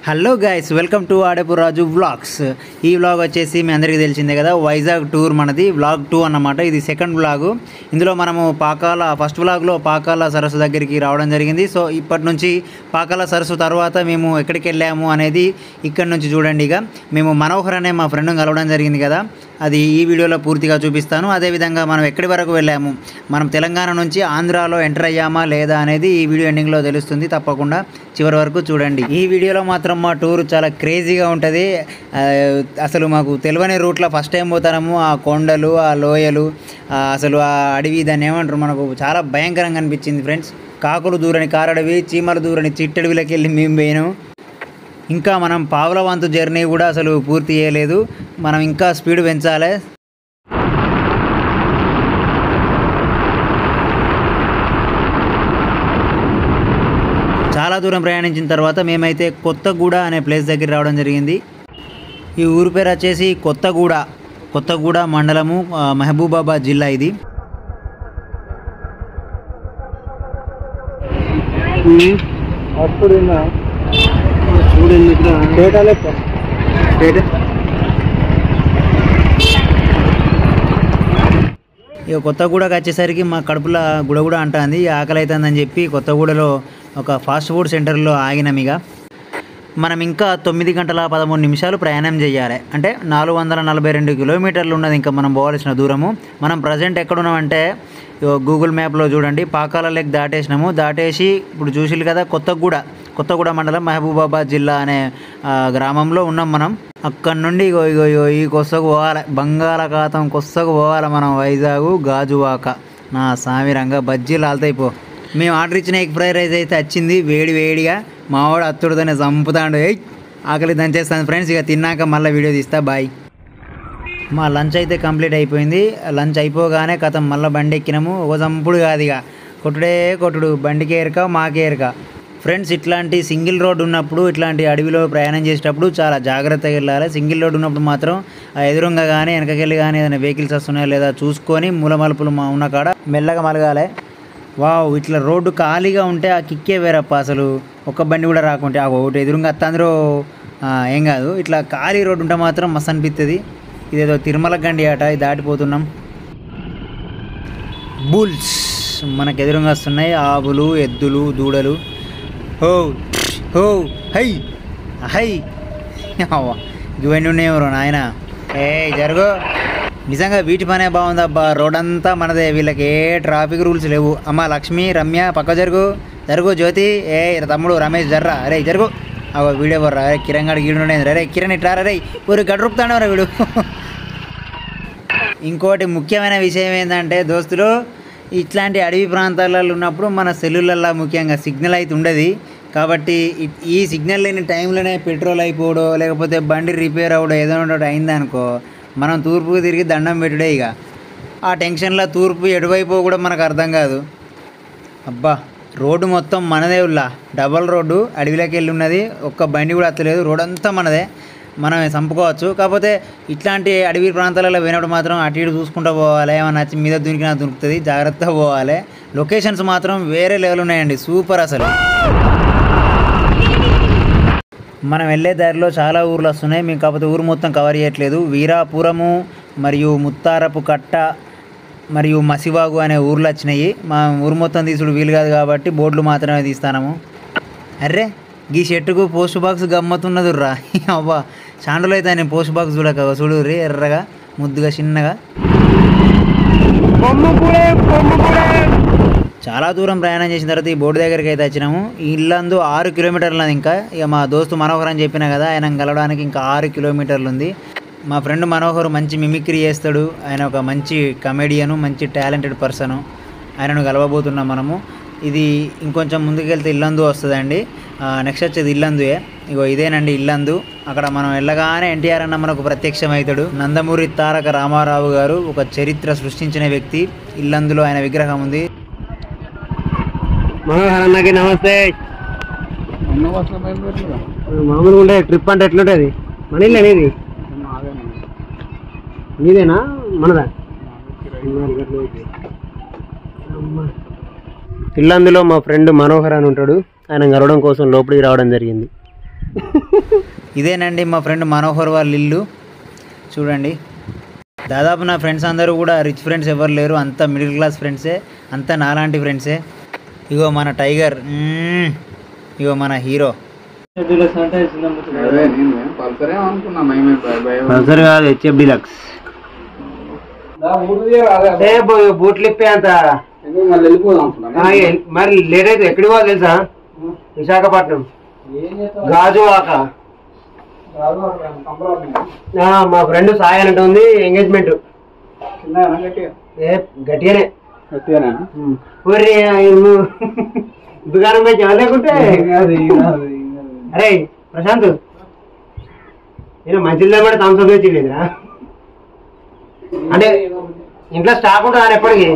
Hello guys, welcome to Adapu Raju vlogs. ఈ vlog వచ్చేసి మీ అందరికీ తెలిసిందే కదా, వైజాగ్ టూర్ మనది వ్లాగ్ 2 అన్నమాట. ఇది సెకండ్ వ్లాగు. ఇందులో మనము ఫస్ట్ వ్లాగ్లో పాకాల సరస్సు దగ్గరికి రావడం జరిగింది. సో ఇప్పటి నుంచి పాకాల సరస్సు తర్వాత మేము ఎక్కడికి వెళ్ళాము అనేది ఇక్కడ నుంచి చూడండి. ఇక మేము మనోహర్ అనే మా ఫ్రెండ్ని కలవడం జరిగింది కదా, అది ఈ వీడియోలో పూర్తిగా చూపిస్తాను. అదేవిధంగా మనం ఎక్కడి వరకు వెళ్ళాము, మనం తెలంగాణ నుంచి ఆంధ్రాలో ఎంటర్ అయ్యామా లేదా అనేది ఈ వీడియో ఎండింగ్లో తెలుస్తుంది. తప్పకుండా చివరి వరకు చూడండి. ఈ వీడియోలో మాత్రం మా టూర్ చాలా క్రేజీగా ఉంటుంది. అసలు మాకు తెలియని రూట్లో ఫస్ట్ టైం పోతాము. ఆ కొండలు, ఆ లోయలు, అసలు ఆ అడవి, దాన్ని ఏమంటారు, మనకు చాలా భయంకరంగా అనిపించింది ఫ్రెండ్స్. కాకులు దూరని కారడవి, చీమలు దూరని చిట్టడవిలోకి వెళ్ళి మేము పోయినాం. ఇంకా మనం పావుల వంతు జర్నీ కూడా అసలు పూర్తి చేయలేదు. మనం ఇంకా స్పీడ్ పెంచాలి. చాలా దూరం ప్రయాణించిన తర్వాత మేమైతే కొత్తగూడ అనే ప్లేస్ దగ్గర రావడం జరిగింది. ఈ ఊరు పేరు వచ్చేసి కొత్తగూడ మండలము, మహబూబాబాద్ జిల్లా. ఇది ఇక కొత్తగూడకి వచ్చేసరికి మా కడుపులో గుడగుడ అంటుంది, ఆకలి అవుతుందని చెప్పి కొత్తగూడలో ఒక ఫాస్ట్ ఫుడ్ సెంటర్లో ఆగినాం. ఇక మనం ఇంకా 9 గంటల 13 నిమిషాలు ప్రయాణం చేయాలి. అంటే 442 కిలోమీటర్లు ఉన్నది ఇంకా మనం పోవాల్సిన దూరము. మనం ప్రజెంట్ ఎక్కడున్నామంటే గూగుల్ మ్యాప్లో చూడండి, పాకాల లేక్ దాటేసి ఇప్పుడు చూసిల్లు కదా, కొత్తగూడ మండలం, మహబూబాబాద్ జిల్లా అనే గ్రామంలో ఉన్నాం మనం. అక్కడి నుండి ఈ కొత్తకు పోవాలి, బంగాళాఖాతం కొత్తకు పోవాలి మనం. వైజాగ్ గాజువాక. నా సామిరంగా బజ్జీలు ఆల్తాయిపో. మేము ఆర్డర్ ఇచ్చిన ఎగ్ ఫ్రైడ్ రైస్ అయితే వచ్చింది వేడిగా. మావాడు అత్తుడితోనే చంపుతాడు. ఆకలి దంచేస్తాను ఫ్రెండ్స్. ఇక తిన్నాక మళ్ళీ వీడియో తీస్తా. బాయ్. మా లంచ్ అయితే కంప్లీట్ అయిపోయింది. లంచ్ అయిపోగానే కథం మళ్ళీ బండి ఎక్కినాము. ఒక చంపుడు కాదు, ఇక కొట్టుడు. బండికి ఏరక మాకే ఏరక ఫ్రెండ్స్. ఇట్లాంటి సింగిల్ రోడ్ ఉన్నప్పుడు, ఇట్లాంటి అడవిలో ప్రయాణం చేసేటప్పుడు చాలా జాగ్రత్తగా వెళ్ళాలి. సింగిల్ రోడ్ ఉన్నప్పుడు మాత్రం ఎదురుగా కానీ వెనకకెళ్ళి కానీ ఏదైనా వెహికల్స్ వస్తున్నాయా లేదా చూసుకొని మూల మలుపులు ఉన్న కాడ మెల్లగా మలగాలి. వావ్, ఇట్లా రోడ్డు ఖాళీగా ఉంటే ఆ కిక్కే వేరప్ప. అసలు ఒక్క బండి కూడా రాకుంటే ఒకటి ఎదురుగా అత్తందరూ ఏం కాదు. ఇట్లా ఖాళీ రోడ్డు ఉంటే మాత్రం మస్తు అనిపిస్తుంది. ఇదేదో తిరుమల గండి ఆట. ఇది దాటిపోతున్నాం. బుల్స్ మనకు ఎదురుగా వస్తున్నాయి, ఆవులు, ఎద్దులు, దూడలు. హో హై హై ఇవన్నీ ఉన్నాయెవరో నాయన. జరుగు. నిజంగా వీటి పనే బాగుందబ్బా. రోడ్ అంతా మనదే, వీళ్ళకి ఏ ట్రాఫిక్ రూల్స్ లేవు. అమ్మ లక్ష్మి, రమ్య పక్క జరుగు. జ్యోతి, తమ్ముడు రమేష్ జర్రా. అరే జరుగు. వీడియో బర్రా. కిరణ్ గడు గీడుండేది. రే కిరణ్ ఇట్లా రే ఊరు గడ్రుపుతాడవరా వీడు. ఇంకోటి ముఖ్యమైన విషయం ఏంటంటే దోస్తులు, ఇట్లాంటి అడవి ప్రాంతాలలో ఉన్నప్పుడు మన సెల్లులల్లో ముఖ్యంగా సిగ్నల్ అయితే ఉండదు. కాబట్టి ఈ సిగ్నల్ లేని టైంలోనే పెట్రోల్ అయిపోవడో లేకపోతే బండి రిపేర్ అవ్వడో ఏదైనా అయిందనుకో, మనం తూర్పుకు తిరిగి దండం పెట్టుడే. ఇక ఆ టెన్షన్లో తూర్పు ఎటువైపో కూడా మనకు అర్థం కాదు. అబ్బా, రోడ్డు మొత్తం మనదే. డబల్ రోడ్డు, అడవిలోకి వెళ్ళి ఉన్నది. ఒక్క బండి కూడా అత్తలేదు. రోడ్ అంతా మనదే, మనమే చంపుకోవచ్చు. కాకపోతే ఇట్లాంటి అడవి ప్రాంతాలలో పోయినప్పుడు మాత్రం అటు ఇటు చూసుకుంటూ పోవాలి. ఏమన్నా వచ్చి మీద దునికినా దొరుకుతుంది, జాగ్రత్తగా పోవాలి. లొకేషన్స్ మాత్రం వేరే లెవెల్ ఉన్నాయండి, సూపర్ అసలు. మనం వెళ్ళే దారిలో చాలా ఊర్లు వస్తున్నాయి. మేము కాకపోతే ఊరు మొత్తం కవర్ చేయట్లేదు. వీరాపురము మరియు ముత్తారపు కట్ట మరియు మసివాగు అనే ఊర్లు వచ్చినాయి. మా ఊరు మొత్తం తీసుడు వీలు కాదు కాబట్టి బోర్డులు మాత్రమే తీస్తాము. అర్రే, ఈ చెట్టుకు పోస్ట్ బాక్స్ గమ్మతున్నదుర్రా. అవ్వా, చాండులో అయితే నేను పోస్ట్ బాక్స్ చూడు రీ, ఎర్రగా ముద్దుగా చిన్నగా. చాలా దూరం ప్రయాణం చేసిన తర్వాత ఈ బోర్డు దగ్గరికి అయితే వచ్చినాము. ఈ ఇల్లందు 6 కిలోమీటర్లు. ఇంకా ఇక మా దోస్తు మనోహర్ అని చెప్పినా కదా, ఆయన కలవడానికి ఇంకా 6 కిలోమీటర్లు ఉంది. మా ఫ్రెండ్ మనోహర్ మంచి మిమిక్రీ చేస్తాడు. ఆయన ఒక మంచి కమెడియను, మంచి టాలెంటెడ్ పర్సను. ఆయనను కలవబోతున్నాం మనము. ఇది ఇంకొంచెం ముందుకెళ్తే ఇల్లందు వస్తుందండి. నెక్స్ట్ వచ్చేది ఇల్లందుయే. ఇగో ఇదేనండి ఇల్లందు. అక్కడ మనం వెళ్ళగానే ఎన్టీఆర్ అన్న మనకు ప్రత్యక్షమవుతాడు. నందమూరి తారక రామారావు గారు ఒక చరిత్ర సృష్టించిన వ్యక్తి. ఇల్లందులో ఆయన విగ్రహం ఉంది. మనోహర్ అన్నకి నమస్తే. మామూలుగా ఉండే ట్రిప్ అంటే ఎట్లుంటుంది? మన ఇల్లు అనేది నీదేనా మనదా? ఇల్లందులో మా ఫ్రెండ్ మనోహర్ అని ఉంటాడు. ఆయన కలవడం కోసం లోపలికి రావడం జరిగింది. ఇదేనండి మా ఫ్రెండ్ మనోహర్ వాళ్ళ ఇల్లు చూడండి. దాదాపు నా ఫ్రెండ్స్ అందరూ కూడా రిచ్ ఫ్రెండ్స్ ఎవరు లేరు, అంతా మిడిల్ క్లాస్ ఫ్రెండ్సే, అంతా నాలాంటి ఫ్రెండ్సే. ఇగో మన టైగర్, ఇగో మన హీరో. పల్సర్ కాదు, హెచ్ఎఫ్ డీలక్స్. బూట్లు ఇప్పే అంత మరి లేట్ అయితే ఎక్కడికి పోవాలి తెలుసా? విశాఖపట్నం గాజువాక. మా ఫ్రెండ్ సాయి అంటే ఉంది ఎంగేజ్మెంట్. గట్టిగానే దుకాణం పెట్టా లేకుంటే. అరే ప్రశాంత్, నేను మంచిగా కూడా థమ్స్అప్ తెచ్చిలేదురా. అంటే ఇంట్లో స్టాక్ ఉంటుంది ఎప్పటికి.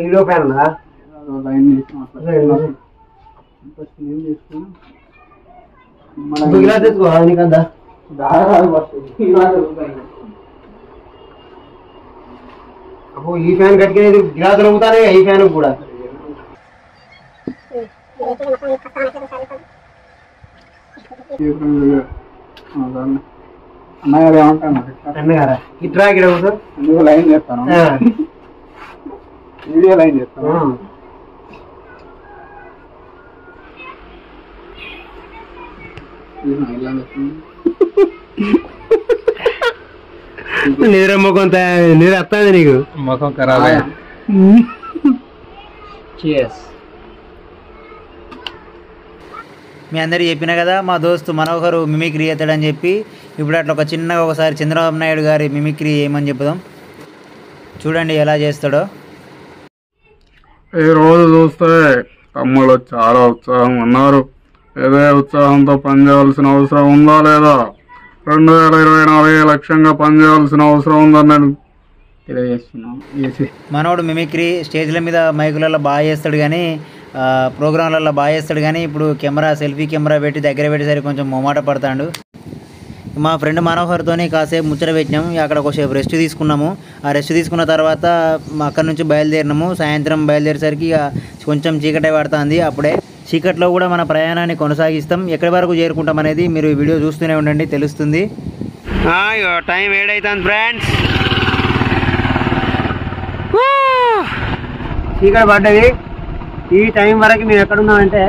వీడియో ఫ్యాన్ ఉందా? గిలాస్ తెచ్చుకో నీకంతా. అబ్బో ఈ ఫ్యాన్ కట్టుకునేది గిలాస్ దొరుకుతానే ఈ ఫ్యాన్ కూడా. అన్నగారా ఇట్రా ఇక్కడ లైన్ చేస్తాను, వీడియో లైన్ చేస్తాను. నిద్ర ముఖం నిద్ర వస్తుంది నీకు, ముఖం ఖరాబ్. మీ అందరికీ చెప్పిన కదా మా దోస్తు మనోహర్ మిమిక్రీ చేస్తాడని చెప్పి. ఇప్పుడు అట్లా ఒక చిన్నగా ఒకసారి చంద్రబాబు నాయుడు గారి మిమిక్రీ ఏమని చెప్పుదాం, చూడండి ఎలా చేస్తాడో. ఈ రోజు చూస్తే తమ్ముళ్ళు చాలా ఉత్సాహంగా ఉన్నారు. ఏదే ఉత్సాహంతో పనిచేయాల్సిన అవసరం ఉందా లేదా? 2024 లక్ష్యంగా పనిచేయాల్సిన అవసరం ఉందని నేను తెలియజేస్తున్నాను. మనోడు మిమిక్రీ స్టేజ్ల మీద మైకులలో బాగా చేస్తాడు కానీ, ప్రోగ్రాంలలో బాగా చేస్తాడు కానీ, ఇప్పుడు కెమెరా సెల్ఫీ కెమెరా పెట్టి దగ్గర పెట్టేసరికి కొంచెం మొమాట పడతాడు. మా ఫ్రెండ్ మనోహర్తోని కాసేపు ముచ్చట పెట్టినాము. అక్కడ ఒకసేపు రెస్ట్ తీసుకున్నాము. ఆ రెస్ట్ తీసుకున్న తర్వాత అక్కడి నుంచి బయలుదేరినాము. సాయంత్రం బయలుదేరేసరికి ఇక కొంచెం చీకటే పడుతుంది. అప్పుడే చీకట్లో కూడా మన ప్రయాణాన్ని కొనసాగిస్తాం. ఎక్కడి వరకు చేరుకుంటాం అనేది మీరు వీడియో చూస్తూనే ఉండండి, తెలుస్తుంది. టైం 7 అవుతుంది ఫ్రెండ్స్. చీకటి పడ్డది. ఈ టైం వరకు మేము ఎక్కడున్నామంటే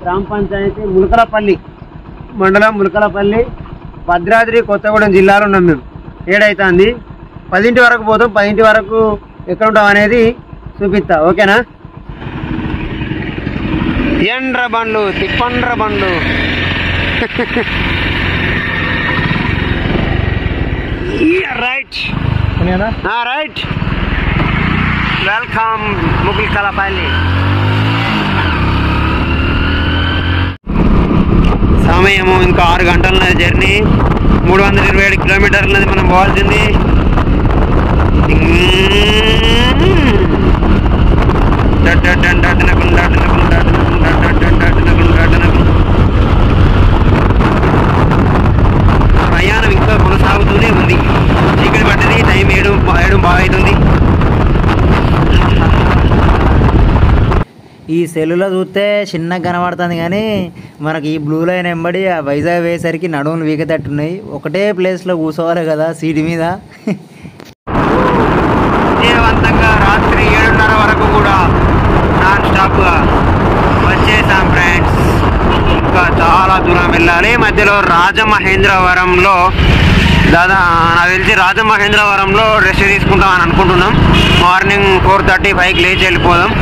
గ్రామ పంచాయతీ ములకలపల్లి మండలం, ములకలపల్లి, భద్రాద్రి కొత్తగూడెం జిల్లాలో ఉన్నాం మేము. 7 అవుతుంది. 10 వరకు పోతాం. 10 వరకు ఎక్కడ ఉంటాం అనేది చూపిస్తా, ఓకేనా? ఎండ్ర బండ్లు, తిప్పండ్ర బండ్లు. Right right. వెల్కమ్ ములకలపల్లి. సమయము ఇంకా 6 గంటలన్నది జర్నీ. 327 కిలోమీటర్లది మనం పోవాల్సింది. ప్రయాణం ఇంకా కొనసాగుతూనే ఉంది. చీకటి పడ్డది. టైం 7 బాగా అవుతుంది. ఈ సెల్లులో చూస్తే చిన్నగా కనబడుతుంది కానీ మనకి ఈ బ్లూ లైన్ వెంబడి ఆ వైజాగ్ వేసరికి నడుములు వీగతట్టున్నాయి. ఒకటే ప్లేస్లో కూర్చోవాలి కదా సీటు మీద. విజయవంతంగా రాత్రి 7:30 వరకు కూడా నాన్ స్టాప్గా వచ్చేసాం ఫ్రెండ్స్. ఇంకా చాలా దూరం వెళ్ళాలి. మధ్యలో రాజమహేంద్రవరంలో నాకు తెలిసి రాజమహేంద్రవరంలో రెస్ట్ తీసుకుంటామని అనుకుంటున్నాం. మార్నింగ్ 4:35కి లేచి వెళ్ళిపోదాం.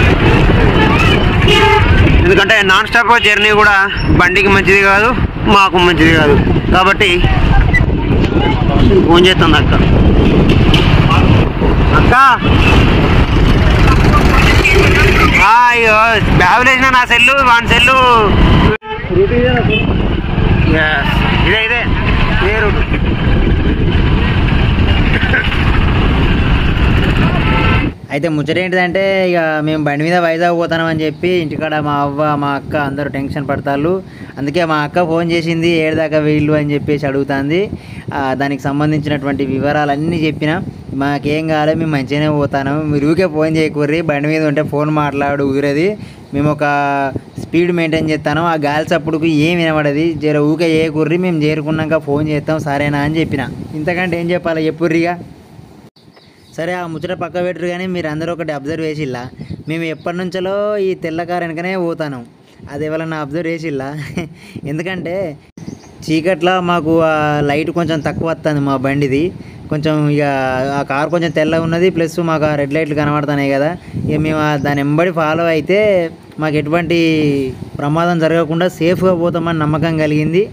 ఎందుకంటే నాన్ స్టాప్ జర్నీ కూడా బండికి మంచిది కాదు, మాకు మంచిది కాదు. కాబట్టి ఫోన్ చేస్తుంది అక్క. అయ్యో బ్యాగులు వేసిన నా సెల్లు, వాని సెల్లు. ఇదే రూట్. అయితే ముచ్చట ఏంటిదంటే ఇక మేము బండి మీద వైజాగ్ పోతామని చెప్పి ఇంటికాడ మా అవ్వ మా అక్క అందరూ టెన్షన్ పడతారు. అందుకే మా అక్క ఫోన్ చేసింది ఏడదాకా వీళ్ళు అని చెప్పేసి అడుగుతుంది. దానికి సంబంధించినటువంటి వివరాలన్నీ చెప్పిన. మాకేం కావాలి, మేము మంచిగానే పోతాను, మీరు ఊరికే ఫోన్ చేయకూర్రి, బండి మీద ఉంటే ఫోన్ మాట్లాడు ఊరేది, మేము ఒక స్పీడ్ మెయింటైన్ చేస్తాను, ఆ గాలి చప్పుడుకు ఏం వినబడది, జర ఊకే చేయకూర్రి, మేము చేరుకున్నాక ఫోన్ చేస్తాం సరేనా అని చెప్పిన. ఇంతకంటే ఏం చెప్పాలి చెప్పుర్రిగా. సరే ఆ ముచ్చట పక్క పెట్టరు, కానీ మీరు అందరూ ఒకటి అబ్జర్వ్ చేసిల్లా, మేము ఎప్పటి నుంచో ఈ తెల్ల కారు వెనకనే పోతాను, అది ఎవరన్నా అబ్జర్వ్ చేసిల్లా? ఎందుకంటే చీకట్లో మాకు ఆ లైట్ కొంచెం తక్కువ వస్తుంది మా బండిది, కొంచెం ఇక ఆ కారు కొంచెం తెల్లగా ఉన్నది, ప్లస్ మాకు ఆ రెడ్ లైట్లు కనబడుతున్నాయి కదా, ఇక మేము దాని వెంబడి ఫాలో అయితే మాకు ఎటువంటి ప్రమాదం జరగకుండా సేఫ్గా పోతామని నమ్మకం కలిగింది.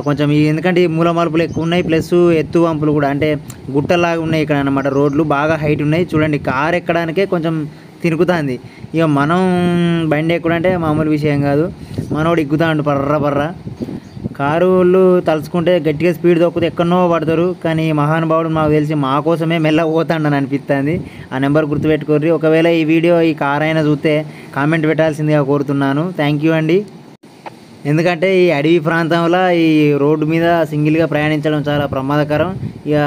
కొంచెం ఎందుకంటే ఈ మూల మలుపులు ఎక్కువ ఉన్నాయి, ప్లస్ ఎత్తు వంపులు కూడా అంటే గుట్టలాగా ఉన్నాయి ఇక్కడ అన్నమాట, రోడ్లు బాగా హైట్ ఉన్నాయి. చూడండి కారు ఎక్కడానికే కొంచెం తిరుగుతుంది. ఇక మనం బండి ఎక్కుడంటే మామూలు విషయం కాదు, మనోడు ఎక్కుతాడు పర్ర పర్ర. కారు వాళ్ళు తలుచుకుంటే గట్టిగా స్పీడ్ తొక్కితే ఎక్కడనో పడతారు, కానీ మహానుభావుడు మాకు తెలిసి మా కోసమే మెల్లగా పోతాడని అనిపిస్తుంది. ఆ నెంబర్ గుర్తుపెట్టుకోర్రి. ఒకవేళ ఈ వీడియో ఈ కార్ అయినా చూస్తే కామెంట్ పెట్టాల్సిందిగా కోరుతున్నాను. థ్యాంక్ యూ అండి. ఎందుకంటే ఈ అడవి ప్రాంతంలో ఈ రోడ్డు మీద సింగిల్గా ప్రయాణించడం చాలా ప్రమాదకరం. ఇక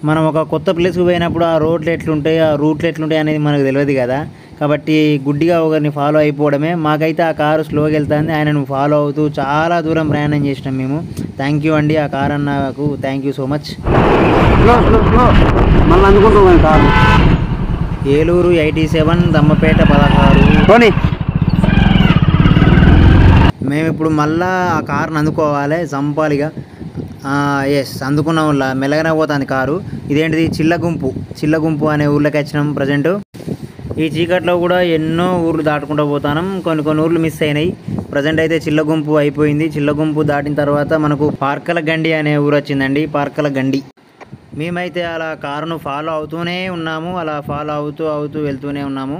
మనం ఒక కొత్త ప్లేస్కి పోయినప్పుడు ఆ రోడ్లు ఎట్లుంటాయి, ఆ రూట్లు ఎట్లుంటాయి అనేది మనకు తెలియదు కదా, కాబట్టి గుడ్డిగా ఒకరిని ఫాలో అయిపోవడమే. మాకైతే ఆ కారు స్లోగా వెళ్తుంది, ఆయనను ఫాలో అవుతూ చాలా దూరం ప్రయాణం చేసినాం మేము. థ్యాంక్ యూ అండి ఆ కార్ అన్నకు, థ్యాంక్ యూ సో మచ్. మళ్ళీ అందుకుంటున్నాను కారు. ఏలూరు 87 దమ్మపేట 16. మేము ఇప్పుడు మళ్ళా ఆ కారుని అందుకోవాలి, చంపాలిగా. ఎస్ అందుకున్నాం, మెల్లగానే పోతుంది కారు. ఇదేంటిది చిల్లగుంపు అనే ఊర్లోకి వచ్చినాం ప్రజెంట్. ఈ చీకట్లో కూడా ఎన్నో ఊర్లు దాటుకుంటూ పోతాం, కొన్ని ఊర్లు మిస్ అయినాయి. ప్రజెంట్ అయితే చిల్లగుంపు అయిపోయింది. చిల్లగుంపు దాటిన తర్వాత మనకు పార్కల గండి అనే ఊరు వచ్చిందండి, పార్కల గండి. మేమైతే అలా కారును ఫాలో అవుతూనే ఉన్నాము, అలా ఫాలో అవుతూ వెళ్తూనే ఉన్నాము.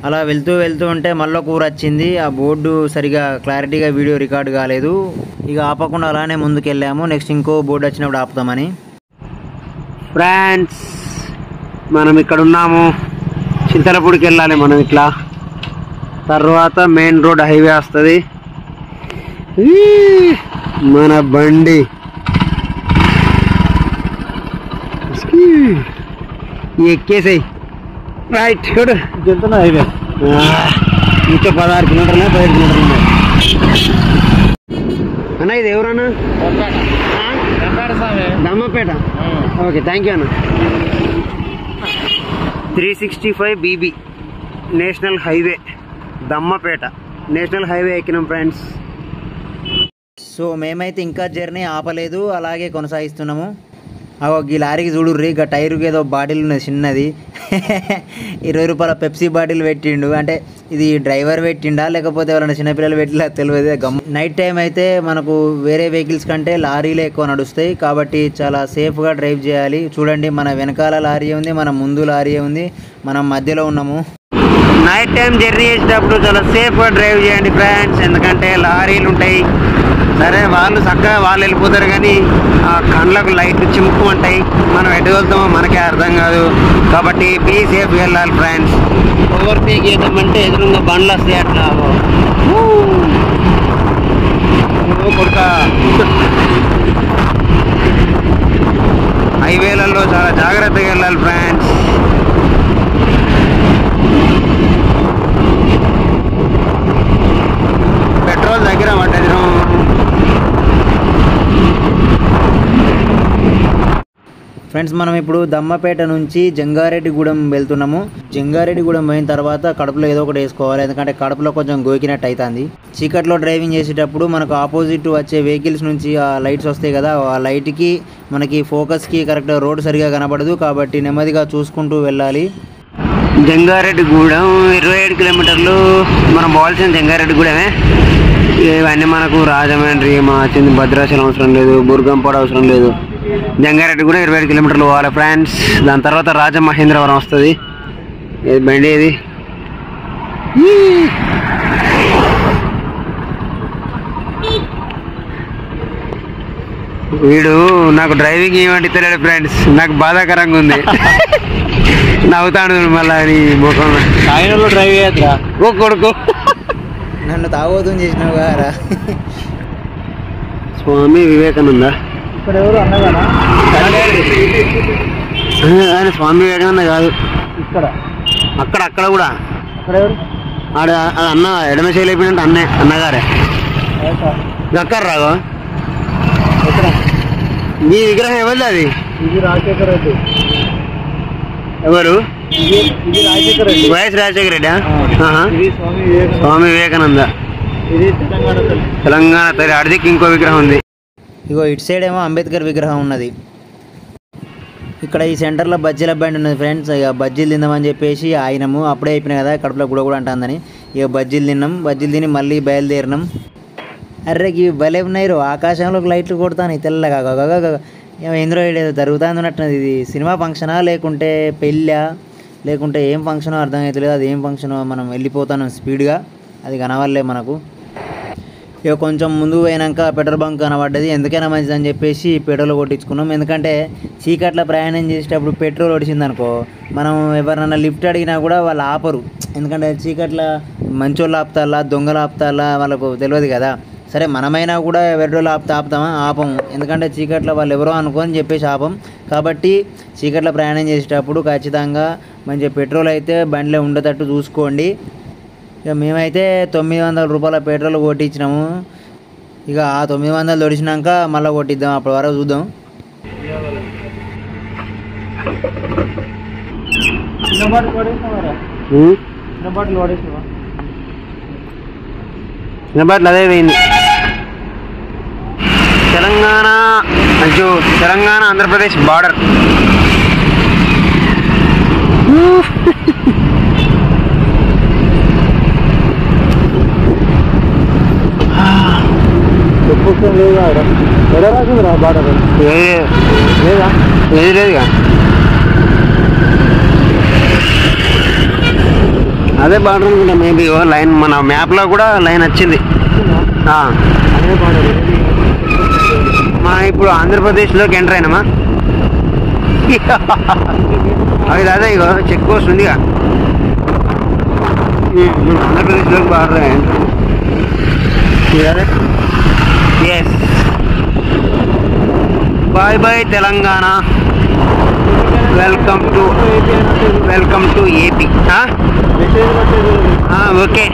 అలా వెళ్తూ ఉంటే మళ్ళీ ఒక ఊరు వచ్చింది. ఆ బోర్డు సరిగా క్లారిటీగా వీడియో రికార్డ్ కాలేదు, ఇక ఆపకుండా అలానే ముందుకు వెళ్ళాము. నెక్స్ట్ ఇంకో బోర్డు వచ్చినప్పుడు ఆపుతామని. ఫ్రెండ్స్ మనం ఇక్కడ ఉన్నాము, చింతలపూడికి వెళ్ళాలి మనం. ఇట్లా తర్వాత మెయిన్ రోడ్ హైవే వస్తుంది. మన బండి ఎక్కేసాయి రైట్. చూడు చెప్తున్నా హైవే ఇంకా 16 కిలోమీటర్లు 15 కిలోమీటర్లు ఉన్నాయి అన్న. ఇది ఎవరన్నా? దమ్మపేట. ఓకే థ్యాంక్ యూ అన్న. 365 BB national highway, Dammapeta national highway ఎక్కినాం ఫ్రెండ్స్. సో మేమైతే ఇంకా జర్నీ ఆపలేదు, అలాగే కొనసాగిస్తున్నాము. ఈ లారీకి చూడుర్రి, ఇక టైరుకి ఏదో బాటిల్ ఉన్నది చిన్నది, 20 రూపాయల పెప్సీ బాటిల్ పెట్టిండు. అంటే ఇది డ్రైవర్ పెట్టిండా లేకపోతే ఎవరైనా చిన్నపిల్లలు పెట్టిలా తెలియదు. నైట్ టైం అయితే మనకు వేరే వెహికల్స్ కంటే లారీలే ఎక్కువ నడుస్తాయి, కాబట్టి చాలా సేఫ్గా డ్రైవ్ చేయాలి. చూడండి మన వెనకాల లారీ ఉంది, మన ముందు లారీ ఉంది, మనం మధ్యలో ఉన్నాము. నైట్ టైం జర్నీ చేసేటప్పుడు చాలా సేఫ్గా డ్రైవ్ చేయండి ఫ్రెండ్స్, ఎందుకంటే లారీలు ఉంటాయి. సరే వాళ్ళు చక్కగా వాళ్ళు వెళ్ళిపోతారు, కానీ ఆ కళ్ళకు లైట్లు చిమ్ముకుంటాయి, మనం ఎటు వెళ్తామో మనకే అర్థం కాదు. కాబట్టి బీ సేఫ్గా వెళ్ళాలి ఫ్రెండ్స్. ఓవర్టేక్ చేద్దామంటే ఎదురుగా బండ్లు వస్తాయి, అట్లా కొడుక. హైవేలలో చాలా జాగ్రత్తగా వెళ్ళాలి ఫ్రెండ్స్. పెట్రోల్ దగ్గర పడ్డది. ఫ్రెండ్స్ మనం ఇప్పుడు దమ్మపేట నుంచి జంగారెడ్డిగూడెం వెళ్తున్నాము. జంగారెడ్డిగూడెం పోయిన తర్వాత కడుపులో ఏదో ఒకటి వేసుకోవాలి, ఎందుకంటే కడుపులో కొంచెం గోకినట్టు అవుతుంది. చీకట్లో డ్రైవింగ్ చేసేటప్పుడు మనకు ఆపోజిట్ వచ్చే వెహికల్స్ నుంచి ఆ లైట్స్ వస్తాయి కదా, ఆ లైట్కి మనకి ఫోకస్కి కరెక్ట్ రోడ్ సరిగా కనబడదు, కాబట్టి నెమ్మదిగా చూసుకుంటూ వెళ్ళాలి. జంగారెడ్డిగూడెం 27 కిలోమీటర్లు. మనం పోవాల్సిన జంగారెడ్డిగూడెమే. ఇవన్నీ మనకు రాజమండ్రి, మాచింది, భద్రాచలం అవసరం లేదు, బుర్గంపాడు అవసరం లేదు. జంగారెడ్డిగూడెం 27 కిలోమీటర్లు పోవాలి ఫ్రెండ్స్. దాని తర్వాత రాజమహేంద్రవరం వస్తుంది. ఇది బండి ఇది. వీడు నాకు డ్రైవింగ్ ఏమంటే తెలియదు ఫ్రెండ్స్, నాకు బాధాకరంగా ఉంది. నవ్వుతాడు మళ్ళీ నీ ముఖం సాయిలో డ్రైవ్ చేయద్దురా ఓ కొడుకు నన్ను తాగోతం చేసినావు గారా స్వామి వివేకానంద ఇక్కడ ఎవరు అన్నగానా ఆయన స్వామి వివేకానంద కాదు ఇక్కడ అక్కడ కూడా అక్కడ ఎవరు ఆడ అన్న ఎడమ శైలి అయిపోయినట్టు అన్నగారే అక్కడ రాగో నీ విగ్రహం ఎవరిది అది ఇది రాజశేఖర్ రెడ్డి ఎవరు ఇది రాజశేఖర్ రెడ్డి వైఎస్ రాజశేఖర రెడ్డి ఇది స్వామి వివేకానంద ఇది తెలంగాణ తల్లి ఆడికి ఇంకో విగ్రహం ఉంది ఇగో ఇటు సైడ్ ఏమో అంబేద్కర్ విగ్రహం ఉన్నది ఇక్కడ ఈ సెంటర్లో బజ్జీల బండి ఉన్నది ఫ్రెండ్స్ ఇక బజ్జీలు తిందామని చెప్పేసి ఆయనము అప్పుడే అయిపోయినాయి కదా కడుపులో కూడా అంటుందని ఇక బజ్జీలు తిన్నాం బజ్జీలు తిని మళ్ళీ బయలుదేరినాం అర్రే ఇవి భలే ఉన్నాయి ఆకాశంలో లైట్లు కొడతాను తెల్లగా ఇందులో ఏదో జరుగుతుంది ఉన్నట్టున్నది ఇది సినిమా ఫంక్షనా లేకుంటే పెళ్ళా లేకుంటే ఏం ఫంక్షనో అర్థం అవుతలేదు అది ఏం ఫంక్షనో మనం వెళ్ళిపోతాను స్పీడ్గా అది కనవల్లే మనకు ఇక కొంచెం ముందు పోయినాక పెట్రోల్ బంక్ కనబడ్డది ఎందుకైనా మంచిదని చెప్పేసి పెట్రోల్ కొట్టించుకున్నాం ఎందుకంటే చీకట్లో ప్రయాణం చేసేటప్పుడు పెట్రోల్ ఒడిచిందనుకో మనం ఎవరినైనా లిఫ్ట్ అడిగినా కూడా వాళ్ళు ఆపరు ఎందుకంటే చీకట్లో మంచోళ్ళు ఆపుతాలా దొంగలు ఆపుతాలా వాళ్ళకు తెలియదు కదా సరే మనమైనా కూడా పెట్రోల్ ఆపుతామా ఆపము ఎందుకంటే చీకట్లో వాళ్ళు ఎవరో అనుకోని చెప్పేసి ఆపం కాబట్టి చీకట్లో ప్రయాణం చేసేటప్పుడు ఖచ్చితంగా మంచిగా పెట్రోల్ అయితే బండిలో ఉండేటట్టు చూసుకోండి ఇక మేమైతే 900 రూపాయల పెట్రోల్ కొట్టించినాము ఇక ఆ 900 తొడిచినాక మళ్ళీ కొట్టిద్దాం అప్పటి వరకు చూద్దాం బాటిల్ అదే పోయింది తెలంగాణ ఆంధ్రప్రదేశ్ బార్డర్ లేదుగా అదే బార్డర్ అనుకుంటా మేబీ లైన్ మన మ్యాప్లో కూడా లైన్ వచ్చింది మనం ఇప్పుడు ఆంధ్రప్రదేశ్లోకి ఎంటర్ అయినామా అది అదే ఇగో చెక్ పోస్ట్ ఉందిగా ఆంధ్రప్రదేశ్లోకి బార్డర్ అదే yes bye bye Telangana welcome to AP okay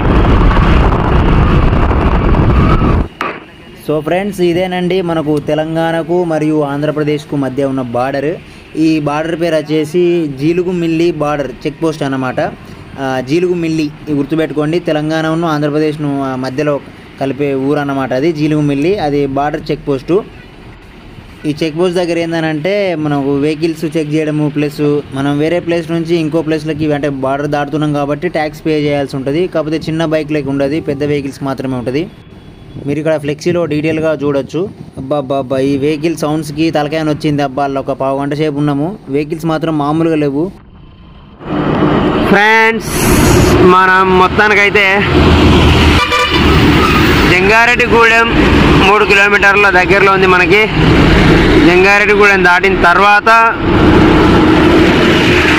so friends ఇదేనండి మనకు తెలంగాణకు మరియు ఆంధ్రప్రదేశ్కు మధ్య ఉన్న బార్డర్ ఈ బార్డర్ పేరు వచ్చేసి జీలుగుమిల్లి బార్డర్ చెక్ పోస్ట్ అన్నమాట జీలుగుమిల్లి గుర్తుపెట్టుకోండి తెలంగాణను ఆంధ్రప్రదేశ్ను మధ్యలో కలిపే ఊరు అన్నమాట అది జీలుగుమిల్లి అది బార్డర్ చెక్ పోస్టు ఈ చెక్ పోస్ట్ దగ్గర ఏంటంటే మనకు వెహికల్స్ చెక్ చేయడము ప్లస్ మనం వేరే ప్లేస్ నుంచి ఇంకో ప్లేస్లకి అంటే బార్డర్ దాటుతున్నాం కాబట్టి ట్యాక్స్ పే చేయాల్సి ఉంటుంది కాకపోతే చిన్న బైక్లకి ఉండదు పెద్ద వెహికల్స్ మాత్రమే ఉంటుంది మీరు ఇక్కడ ఫ్లెక్సీలో డీటెయిల్గా చూడొచ్చు అబ్బా ఈ వెహికల్ సౌండ్స్కి తలకాయని వచ్చింది అబ్బా ఒక పావు గంట సేపు ఉన్నాము వెహికల్స్ మాత్రం మామూలుగా లేవు ఫ్రెండ్స్ మనం మొత్తానికైతే జంగారెడ్డిగూడెం 3 కిలోమీటర్ల దగ్గరలో ఉంది మనకి జంగారెడ్డిగూడెం దాటిన తర్వాత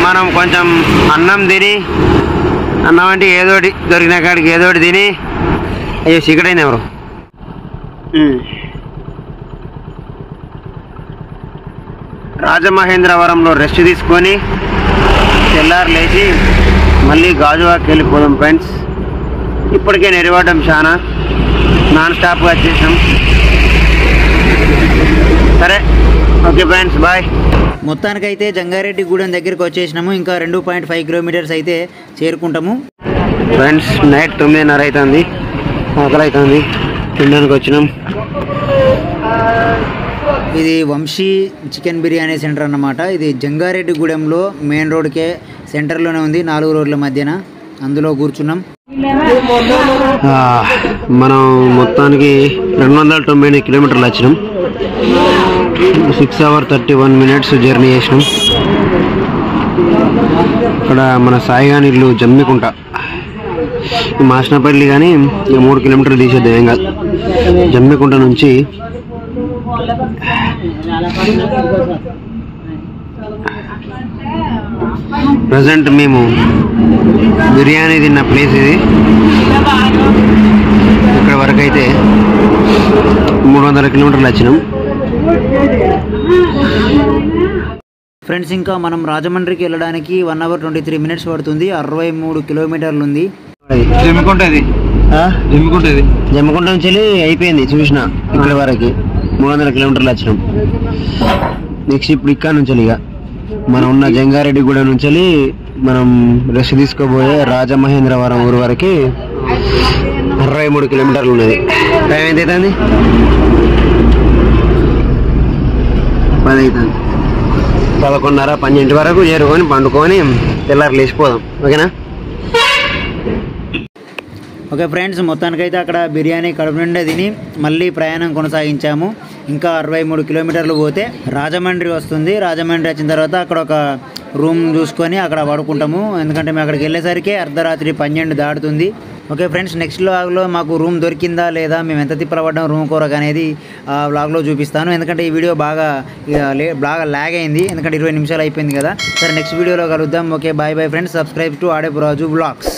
మనం కొంచెం అన్నం తిని అన్నం అంటే ఏదోటి దొరికిన కాడికి ఏదోటి తిని అయ్యో చీకటైంది ఎవరు రాజమహేంద్రవరంలో రెస్ట్ తీసుకొని తెల్లారు లేచి మళ్ళీ గాజువాకి వెళ్ళిపోదాం ఫ్రెండ్స్ ఇప్పటికే నెరవేయడం చాలా నాన్ స్టాప్గా వచ్చేసాం సరే ఓకే ఫ్రెండ్స్ బాయ్ మొత్తానికైతే జంగారెడ్డిగూడెం దగ్గరికి వచ్చేసినాము ఇంకా 2.5 కిలోమీటర్స్ అయితే చేరుకుంటాము ఫ్రెండ్స్ నైట్ 9:30 అవుతుంది ఆకలి అవుతుంది తినడానికి వచ్చినాం ఇది వంశీ చికెన్ బిర్యానీ సెంటర్ అన్నమాట ఇది జంగారెడ్డిగూడెంలో మెయిన్ రోడ్కే సెంటర్లోనే ఉంది 4 రోడ్ల మధ్యన అందులో కూర్చున్నాం మనం మొత్తానికి 290 కిలోమీటర్లు వచ్చినాం 6 hours 31 minutes జర్నీ చేసినాం ఇక్కడ మన సాయిగాని ఇల్లు జమ్మికుంట మాసినపల్లి కానీ 3 కిలోమీటర్లు తీసేద్దాం ఏం కాదు జమ్మికుంట నుంచి ప్రజెంట్ మేము బిర్యానీ తిన్న ప్లేస్ ఇది. ఇక్కడ వరకు అయితే 300 కిలోమీటర్లు వచ్చినాం. ఫ్రెండ్స్, ఇంకా మనం రాజమండ్రికి వెళ్ళడానికి 1 hour 23 minutes పడుతుంది. 63 కిలోమీటర్లు ఉంది. జమ్మకుంట నుంచి అయిపోయింది చూసిన. ఇక్కడ వరకు 300 కిలోమీటర్లు వచ్చినాం. నెక్స్ట్ ఇప్పుడు ఇక్కడ నుంచి ఇక మనం ఉన్న జంగారెడ్డిగూడ నుంచి మనం రెస్ట్ తీసుకోబోయే రాజమహేంద్రవరం ఊరు వరకు 63 కిలోమీటర్లు ఉన్నది. టైం ఎంత అవుతుంది? 10 అవుతుంది. 11:30 12 వరకు చేరుకొని పండుకొని తెల్లారు లేచిపోదాం. ఓకేనా? ఓకే ఫ్రెండ్స్, మొత్తానికైతే అక్కడ బిర్యానీ కడుపు నిండా తిని మళ్ళీ ప్రయాణం కొనసాగించాము. ఇంకా 63 కిలోమీటర్లు పోతే రాజమండ్రి వస్తుంది. రాజమండ్రి వచ్చిన తర్వాత అక్కడ ఒక రూమ్ చూసుకొని అక్కడ పడుకుంటాము. ఎందుకంటే మేము అక్కడికి వెళ్ళేసరికి అర్ధరాత్రి 12 దాటుతుంది. ఓకే ఫ్రెండ్స్, నెక్స్ట్ వ్లాగ్లో మాకు రూమ్ దొరికిందా లేదా, మేము ఎంత తిప్పలు పడ్డాం రూమ్ కొరకు అనేది ఆ వ్లాగ్లో చూపిస్తాను. ఎందుకంటే ఈ వీడియో బాగా ల్యాగ్ అయింది, ఎందుకంటే 20 నిమిషాలు అయిపోయింది కదా. సరే, నెక్స్ట్ వీడియోలో కలుద్దాం. Okay, bye bye friends. Subscribe to Adepuraju vlogs.